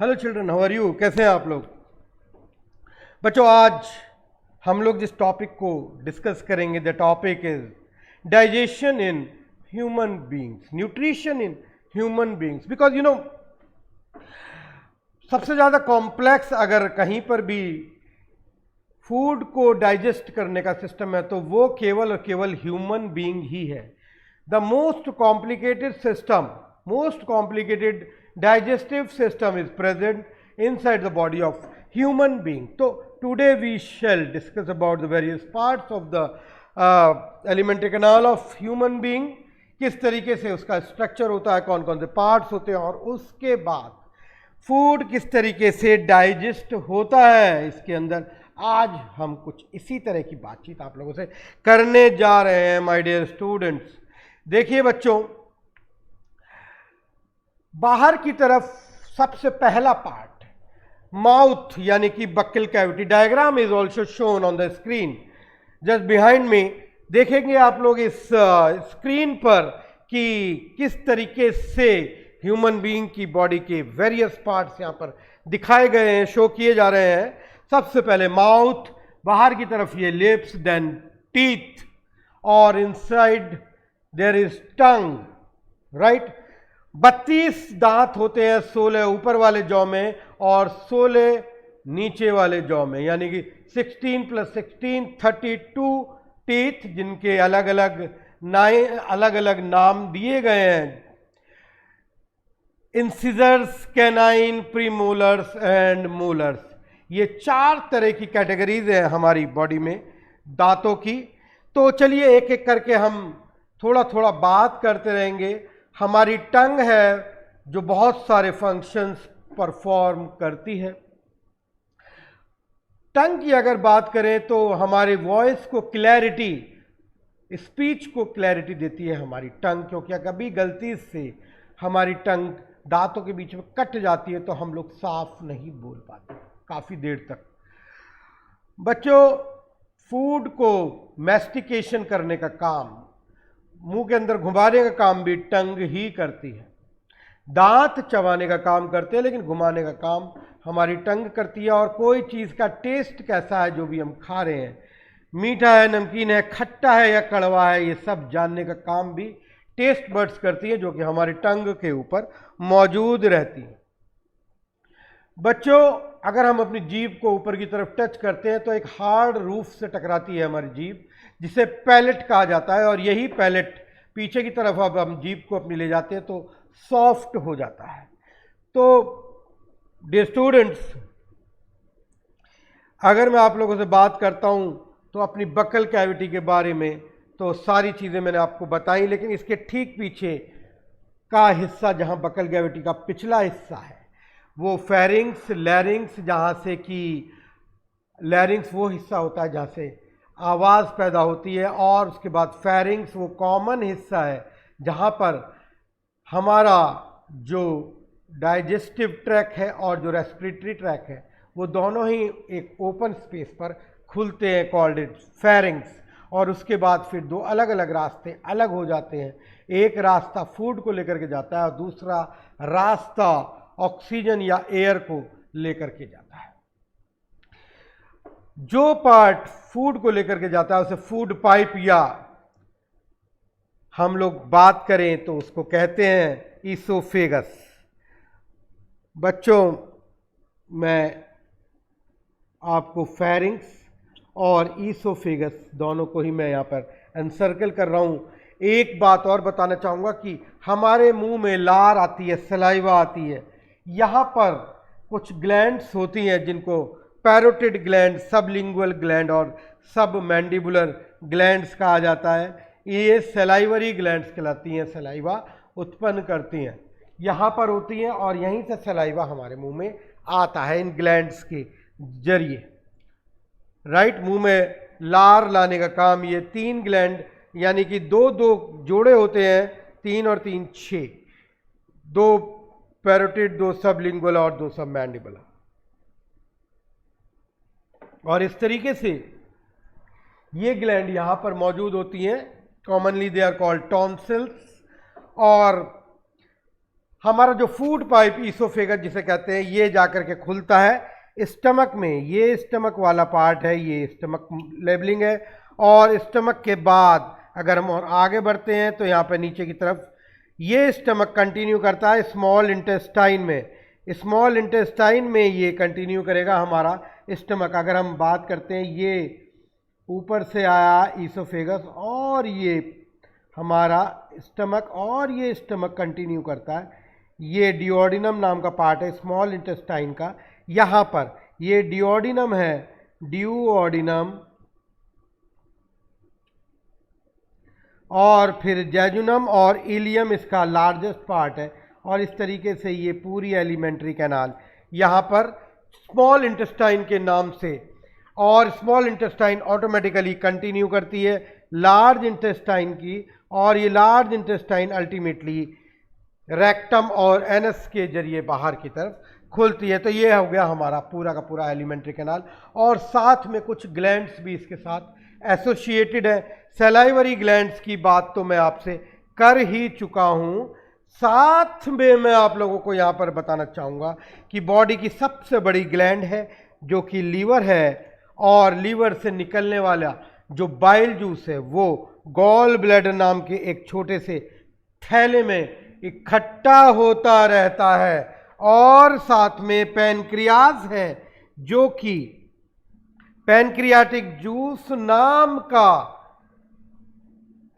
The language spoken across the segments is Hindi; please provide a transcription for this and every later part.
Hello children, how are you? कैसे हैं आप लोग? बच्चों, आज हम लोग जिस टॉपिक को डिस्कस करेंगे, the topic is digestion in human beings, nutrition in human beings. Because सबसे ज़्यादा कॉम्प्लेक्स अगर कहीं पर भी फूड को डाइजेस्ट करने का सिस्टम है तो वो केवल और केवल ह्यूमन बीइंग ही है। The most complicated system, most complicated digestive system is present inside the body of human being. So today we shall discuss about the various parts of the alimentary canal of human being, किस तरीके से उसका स्ट्रक्चर होता है, कौन कौन से पार्ट्स होते हैं और उसके बाद फूड किस तरीके से डाइजेस्ट होता है इसके अंदर। आज हम कुछ इसी तरह की बातचीत आप लोगों से करने जा रहे हैं माय डियर स्टूडेंट्स। देखिए बच्चों, बाहर की तरफ सबसे पहला पार्ट माउथ यानी कि buccal cavity. Diagram is also shown on the screen just behind me. देखेंगे आप लोग इस स्क्रीन पर कि किस तरीके से ह्यूमन बीइंग की बॉडी के वेरियस पार्ट्स यहां पर दिखाए गए हैं, शो किए जा रहे हैं। सबसे पहले माउथ, बाहर की तरफ ये लिप्स, देन टीथ, और inside there is tongue, right. 32 दांत होते हैं, 16 ऊपर वाले जॉ में और 16 नीचे वाले जॉ में, यानी कि 16 + 16 32 टीथ, जिनके अलग अलग नाम दिए गए हैं। Incisors, canine, premolars and molars, ये 4 तरह की कैटेगरीज हैं हमारी बॉडी में दांतों की। तो चलिए एक एक करके हम थोड़ा थोड़ा बात करते रहेंगे। हमारी टंग है जो बहुत सारे फंक्शंस परफॉर्म करती है। टंग की अगर बात करें तो हमारे वॉइस को क्लैरिटी, स्पीच को क्लैरिटी देती है हमारी टंग, क्योंकि कभी गलती से हमारी टंग दांतों के बीच में कट जाती है तो हम लोग साफ नहीं बोल पाते काफ़ी देर तक। बच्चों, फूड को मैस्टिकेशन करने का काम, मुंह के अंदर घुमाने का काम भी टंग ही करती है। दांत चबाने का काम करते हैं लेकिन घुमाने का काम हमारी टंग करती है। और कोई चीज़ का टेस्ट कैसा है जो भी हम खा रहे हैं, मीठा है, नमकीन है, खट्टा है या कड़वा है, ये सब जानने का काम भी टेस्ट बड्स करती है, जो कि हमारी टंग के ऊपर मौजूद रहती है। बच्चों, अगर हम अपनी जीभ को ऊपर की तरफ टच करते हैं तो एक हार्ड रूफ से टकराती है हमारी जीभ, जिसे पैलेट कहा जाता है। और यही पैलेट पीछे की तरफ अब हम जीभ को अपनी ले जाते हैं तो सॉफ्ट हो जाता है। तो डियर स्टूडेंट्स, अगर मैं आप लोगों से बात करता हूं तो अपनी बक्कल कैविटी के बारे में तो सारी चीज़ें मैंने आपको बताई, लेकिन इसके ठीक पीछे का हिस्सा जहां बक्कल कैविटी का पिछला हिस्सा है वो फेरिंग्स, लैरिंग्स, जहाँ से कि लैरिंग्स वो हिस्सा होता है जहाँ से आवाज़ पैदा होती है, और उसके बाद फेरिंग्स वो कॉमन हिस्सा है जहाँ पर हमारा जो डाइजेस्टिव ट्रैक है और जो रेस्पिरेटरी ट्रैक है वो दोनों ही एक ओपन स्पेस पर खुलते हैं, कॉल्ड इट फेरिंग्स। और उसके बाद फिर 2 अलग अलग रास्ते अलग हो जाते हैं। एक रास्ता फूड को लेकर के जाता है और दूसरा रास्ता ऑक्सीजन या एयर को लेकर के जाता है। जो पार्ट फूड को लेकर के जाता है उसे फूड पाइप, या हम लोग बात करें तो उसको कहते हैं ईसोफेगस। बच्चों, मैं आपको फेरिंग्स और ईसोफेगस दोनों को ही मैं यहाँ पर एनसर्कल कर रहा हूँ। एक बात और बताना चाहूँगा कि हमारे मुंह में लार आती है, सलाइवा आती है। यहाँ पर कुछ ग्लैंड्स होती हैं जिनको पैरोटिड ग्लैंड, सबलिंगुअल ग्लैंड और सब मैंडिबुलर ग्लैंड्स कहा जाता है। ये सलाइवरी ग्लैंड्स कहलाती हैं, सलाइवा उत्पन्न करती हैं, यहाँ पर होती हैं और यहीं से सलाइवा हमारे मुंह में आता है इन ग्लैंड्स के जरिए, राइट। मुंह में लार लाने का काम ये 3 ग्लैंड, यानी कि 2 जोड़े होते हैं, 3 और 3 6, 2 पैरोटिड, 2 सबलिंगुअल और 2 सब मैंडिबुलर। और इस तरीके से ये ग्लैंड यहां पर मौजूद होती हैं। Commonly they are called tonsils. और हमारा जो फूड पाइप ईसोफेगस जिसे कहते हैं, ये जाकर के खुलता है स्टमक में। ये स्टमक वाला पार्ट है, ये स्टमक लेबलिंग है। और स्टमक के बाद अगर हम और आगे बढ़ते हैं तो यहाँ पे नीचे की तरफ ये स्टमक कंटिन्यू करता है स्मॉल इंटेस्टाइन में। स्मॉल इंटेस्टाइन में ये कंटिन्यू करेगा हमारा स्टमक। अगर हम बात करते हैं, ये ऊपर से आया ईसोफेगस और ये हमारा स्टमक, और ये स्टमक कंटिन्यू करता है। ये डिओडिनम नाम का पार्ट है स्मॉल इंटेस्टाइन का। यहाँ पर ये डिओडिनम है, डिओडिनम, और फिर जेजुनम और इलियम इसका लार्जेस्ट पार्ट है। और इस तरीके से ये पूरी एलिमेंट्री कैनाल यहाँ पर स्मॉल इंटेस्टाइन के नाम से, और स्मॉल इंटेस्टाइन ऑटोमेटिकली कंटिन्यू करती है लार्ज इंटेस्टाइन की, और ये लार्ज इंटेस्टाइन अल्टीमेटली रेक्टम और एनस के जरिए बाहर की तरफ खुलती है। तो ये हो गया हमारा पूरा का पूरा एलिमेंट्री कैनाल। और साथ में कुछ ग्लैंड्स भी इसके साथ एसोसिएटेड है। सलाइवरी ग्लैंड्स की बात तो मैं आपसे कर ही चुका हूं। साथ में मैं आप लोगों को यहां पर बताना चाहूंगा कि बॉडी की सबसे बड़ी ग्लैंड है जो कि लीवर है, और लीवर से निकलने वाला जो बाइल जूस है वो गॉल ब्लैडर नाम के एक छोटे से थैले में इकट्ठा होता रहता है। और साथ में पैनक्रियाज है जो कि पैनक्रियाटिक जूस नाम का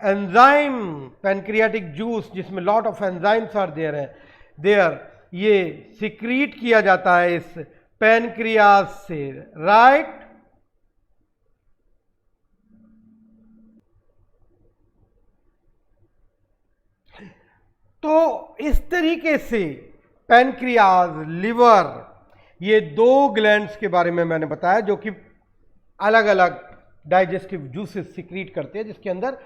एंजाइम, पैनक्रियाटिक जूस जिसमें lot of enzymes are there, ये सिक्रीट किया जाता है इस पैनक्रियाज से, राइट। तो इस तरीके से पैनक्रियाज, लिवर, ये दो ग्लैंड्स के बारे में मैंने बताया जो कि अलग अलग डाइजेस्टिव जूसेस सिक्रीट करते हैं, जिसके अंदर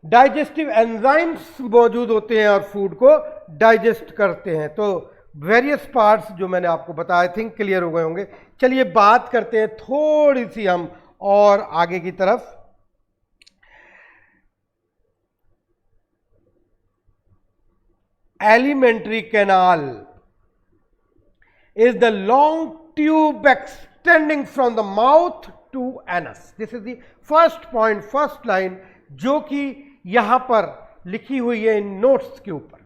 डाइजेस्टिव एंजाइम्स मौजूद होते हैं और फूड को डाइजेस्ट करते हैं। तो वेरियस पार्ट्स जो मैंने आपको बताया, आई थिंक क्लियर हो गए होंगे। चलिए बात करते हैं थोड़ी सी हम और आगे की तरफ। Alimentary canal is the long tube extending from the mouth to anus. This is the first point, first line जो कि यहां पर लिखी हुई है इन नोट्स के ऊपर।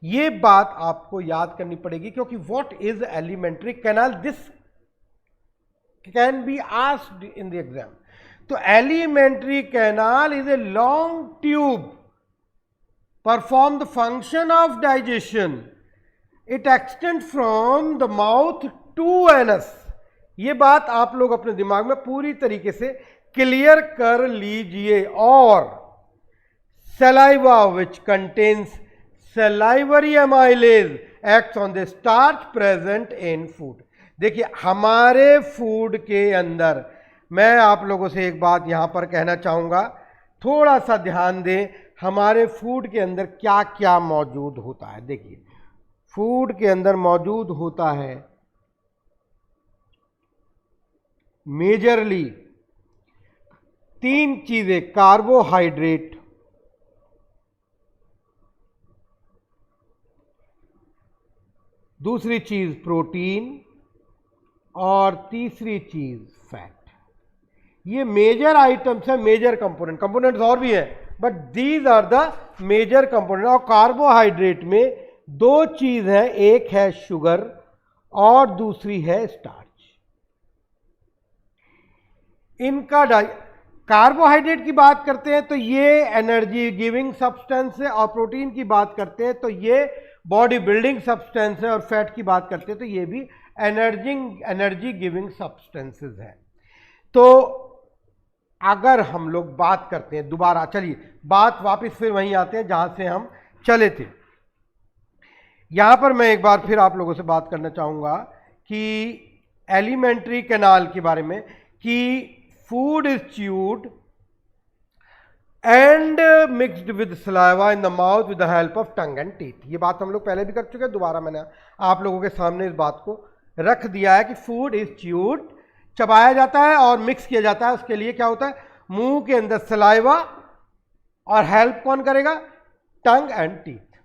ये बात आपको याद करनी पड़ेगी क्योंकि what is elementary canal, this can be asked in the exam. तो elementary canal is a long tube, perform the function of digestion. It extends from the mouth to anus. ये बात आप लोग अपने दिमाग में पूरी तरीके से क्लियर कर लीजिए। और saliva which contains salivary amylase acts on the starch present in food. देखिए हमारे फूड के अंदर, मैं आप लोगों से एक बात यहां पर कहना चाहूंगा, थोड़ा सा ध्यान दें, हमारे फूड के अंदर क्या क्या मौजूद होता है। देखिए फूड के अंदर मौजूद होता है मेजरली तीन चीजें, कार्बोहाइड्रेट, दूसरी चीज प्रोटीन, और तीसरी चीज फैट। ये मेजर आइटम्स है, मेजर कंपोनेंट्स और भी हैं, but these are the major component. और कार्बोहाइड्रेट में दो चीज है, एक है शुगर और दूसरी है स्टार्च। इनका कार्बोहाइड्रेट की बात करते हैं तो ये एनर्जी गिविंग सब्सटेंस है, और प्रोटीन की बात करते हैं तो ये बॉडी बिल्डिंग सब्सटेंस है, और फैट की बात करते हैं तो ये भी एनर्जी गिविंग सब्सटेंसेस है। तो अगर हम लोग बात करते हैं दोबारा, चलिए बात वापस फिर वहीं आते हैं जहां से हम चले थे। यहां पर मैं एक बार फिर आप लोगों से बात करना चाहूंगा कि एलिमेंट्री कैनाल के बारे में, कि food is chewed and mixed with saliva in the mouth with the help of tongue and teeth. ये बात हम लोग पहले भी कर चुके हैं, दोबारा मैंने आप लोगों के सामने इस बात को रख दिया है कि फूड इज च्यूड, चबाया जाता है और मिक्स किया जाता है। उसके लिए क्या होता है, मुंह के अंदर सलाइवा, और हेल्प कौन करेगा, टंग एंड टीथ।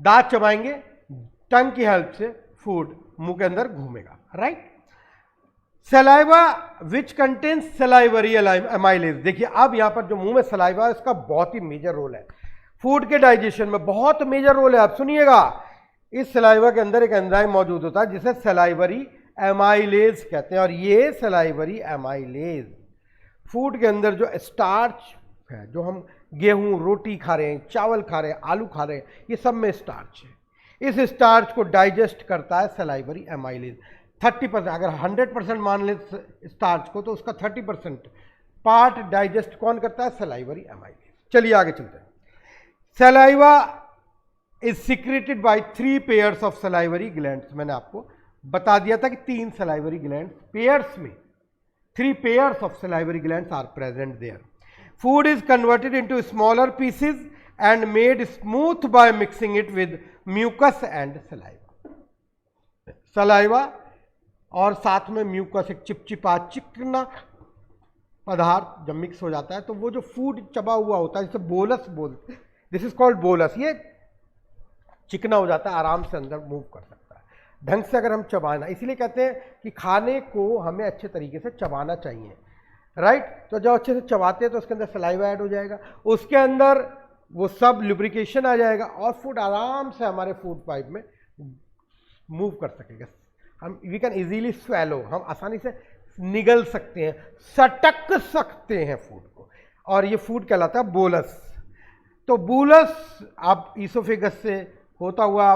दांत चबाएंगे, टंग की हेल्प से फूड मुंह के अंदर घूमेगा, right. Saliva which contains salivary amylase. देखिए अब यहां पर जो मुंह में सलाइवा है इसका बहुत ही मेजर रोल है फूड के डाइजेशन में, बहुत मेजर रोल है। आप सुनिएगा, इस सलाइवा के अंदर एक एंजाइम मौजूद होता है जिसे सलाइवरी एमाइलेज कहते हैं, और ये सलाइवरी एमाइलेज फूड के अंदर जो स्टार्च है, जो हम गेहूं रोटी खा रहे हैं, चावल खा रहे हैं, आलू खा रहे हैं, ये सब में स्टार्च है। इस स्टार्च को डाइजेस्ट करता है सलाइवरी एमाइलेज। 30%, अगर 100% मान ले स्टार्च को, तो उसका 30% पार्ट डाइजेस्ट कौन करता है? Salivary amylase. चलिए आगे चलते हैं। Saliva is secreted by 3 pairs of salivary glands. मैंने आपको बता दिया था कि 3 सलाइवरी ग्लैंड्स, पेयर्स में 3 pairs of salivary glands are present there. Food is converted into smaller pieces and made smooth by mixing it with mucus and saliva. Saliva और साथ में म्यूकस, एक चिपचिपा चिकना पदार्थ जब मिक्स हो जाता है तो वो जो फूड चबा हुआ होता है, जिसे बोलस बोलते हैं, दिस इज कॉल्ड बोलस, ये चिकना हो जाता है, आराम से अंदर मूव कर सकता है ढंग से अगर हम चबाना। इसीलिए कहते हैं कि खाने को हमें अच्छे तरीके से चबाना चाहिए, राइट। तो जब अच्छे से चबाते हैं तो उसके अंदर सलाइवा ऐड हो जाएगा, उसके अंदर वो सब लुब्रिकेशन आ जाएगा और फूड आराम से हमारे फूड पाइप में मूव कर सकेगा। हम वी कैन इजीली स्वेलो, हम आसानी से निगल सकते हैं, सटक सकते हैं फूड को, और ये फूड कहलाता है बोलस। तो बोलस आप ईसोफेगस से होता हुआ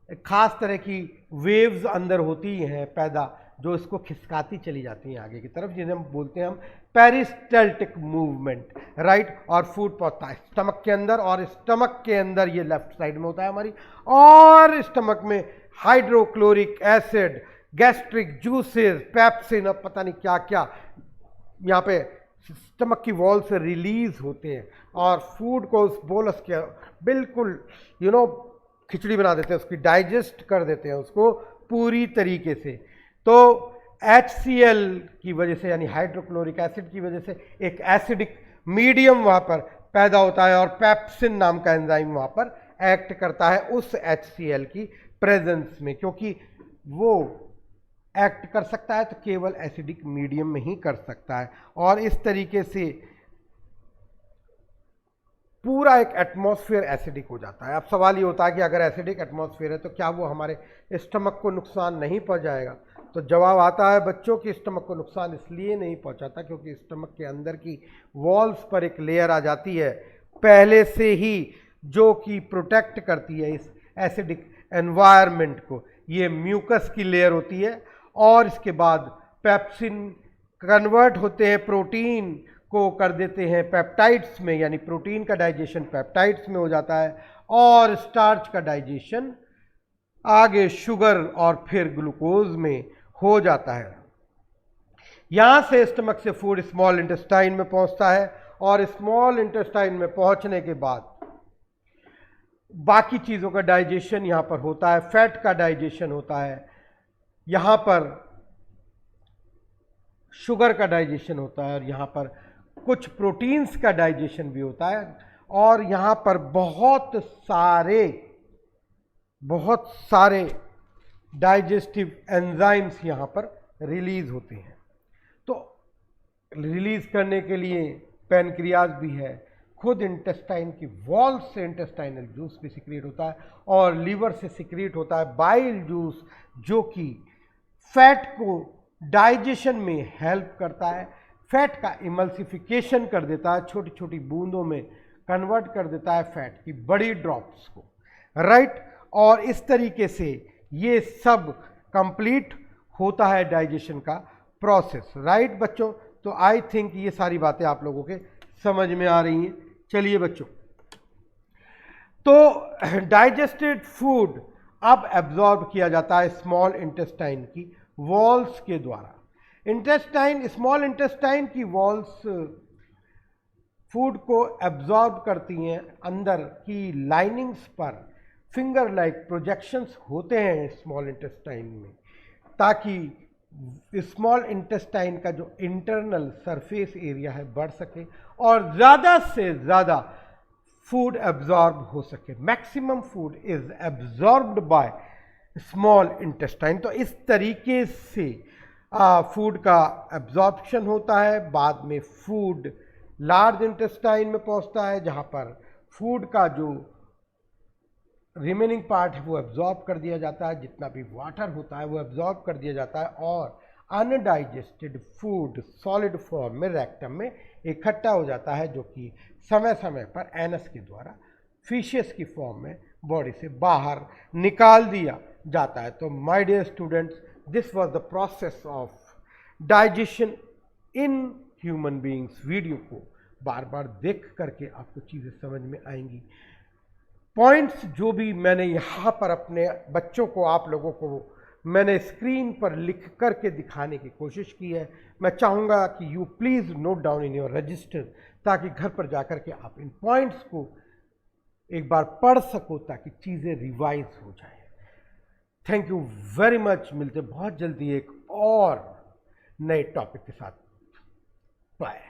एक खास तरह की वेव्स अंदर होती हैं पैदा, जो इसको खिसकाती चली जाती हैं आगे की तरफ, जिन्हें हम बोलते हैं हम पेरिस्टल्टिक मूवमेंट, राइट। और फूड पहुंचता है स्टमक के अंदर, और स्टमक के अंदर ये लेफ्ट साइड में होता है हमारी, और स्टमक में hydrochloric acid, gastric juices, pepsin, अब पता नहीं क्या क्या यहाँ पे स्टमक की वॉल से रिलीज होते हैं और फूड को उस बोलस के बिल्कुल खिचड़ी बना देते हैं, उसकी डाइजेस्ट कर देते हैं उसको पूरी तरीके से। तो HCl की वजह से, यानी हाइड्रोक्लोरिक एसिड की वजह से, एक एसिडिक मीडियम वहाँ पर पैदा होता है, और पेप्सिन नाम का एंजाइम वहाँ पर एक्ट करता है उस HCl की प्रेजेंस में। क्योंकि वो एक्ट कर सकता है तो केवल एसिडिक मीडियम में ही कर सकता है, और इस तरीके से पूरा एक एटमॉस्फेयर एसिडिक हो जाता है। अब सवाल ये होता है कि अगर एसिडिक एटमॉस्फेयर है तो क्या वो हमारे स्टमक को नुकसान नहीं पहुंचाएगा? तो जवाब आता है बच्चों की स्टमक को नुकसान इसलिए नहीं पहुंचाता क्योंकि स्टमक के अंदर की वॉल्स पर एक लेयर आ जाती है पहले से ही, जो कि प्रोटेक्ट करती है इस एसिडिक एनवायरनमेंट को। ये म्यूकस की लेयर होती है, और इसके बाद पेप्सिन कन्वर्ट होते हैं, प्रोटीन को कर देते हैं पेप्टाइड्स में, यानी प्रोटीन का डाइजेशन पेप्टाइड्स में हो जाता है, और स्टार्च का डाइजेशन आगे शुगर और फिर ग्लूकोज में हो जाता है। यहां से स्टमक से फूड स्मॉल इंटेस्टाइन में पहुंचता है, और स्मॉल इंटेस्टाइन में पहुंचने के बाद बाकी चीज़ों का डाइजेशन यहाँ पर होता है, फैट का डाइजेशन होता है, यहाँ पर शुगर का डाइजेशन होता है, और यहाँ पर कुछ प्रोटीन्स का डाइजेशन भी होता है, और यहाँ पर बहुत सारे डाइजेस्टिव एंजाइम्स यहाँ पर रिलीज होते हैं। तो रिलीज करने के लिए पैनक्रियाज भी है, खुद इंटेस्टाइन की वॉल से इंटेस्टाइनल जूस भी सिक्रीट होता है, और लीवर से सिक्रीट होता है बाइल जूस, जो कि फैट को डाइजेशन में हेल्प करता है, फैट का इमल्सिफिकेशन कर देता है, छोटी छोटी बूंदों में कन्वर्ट कर देता है फैट की बड़ी ड्रॉप्स को, राइट। और इस तरीके से ये सब कंप्लीट होता है डाइजेशन का प्रोसेस, राइट बच्चों। तो आई थिंक ये सारी बातें आप लोगों के समझ में आ रही हैं। चलिए बच्चों, तो डाइजेस्टेड फूड अब एब्जॉर्ब किया जाता है स्मॉल इंटेस्टाइन की वॉल्स के द्वारा। स्मॉल इंटेस्टाइन की वॉल्स फूड को एब्जॉर्ब करती हैं, अंदर की लाइनिंग्स पर फिंगर लाइक प्रोजेक्शंस होते हैं स्मॉल इंटेस्टाइन में, ताकि स्मॉल इंटेस्टाइन का जो इंटरनल सरफेस एरिया है बढ़ सके और ज़्यादा से ज़्यादा फूड एब्जॉर्ब हो सके। Maximum food is absorbed by small intestine. तो इस तरीके से फूड का एब्जॉर्प्शन होता है। बाद में फूड लार्ज इंटेस्टाइन में पहुंचता है, जहां पर फूड का जो रिमेनिंग पार्ट है वो एब्जॉर्ब कर दिया जाता है, जितना भी वाटर होता है वो एब्जॉर्ब कर दिया जाता है, और अनडाइजेस्टेड फूड सॉलिड फॉर्म में रेक्टम में इकट्ठा हो जाता है, जो कि समय समय पर एनस के द्वारा फीशियस की फॉर्म में बॉडी से बाहर निकाल दिया जाता है। तो my dear students, this was the process of digestion in human beings. Video को बार बार देख करके आपको चीज़ें समझ में आएंगी। पॉइंट्स जो भी मैंने यहाँ पर अपने बच्चों को, आप लोगों को मैंने स्क्रीन पर लिख करके दिखाने की कोशिश की है। मैं चाहूँगा कि you please note down in your register, ताकि घर पर जाकर के आप इन पॉइंट्स को एक बार पढ़ सको, ताकि चीज़ें रिवाइज हो जाए। Thank you very much. मिलते बहुत जल्दी एक और नए टॉपिक के साथ। बाय।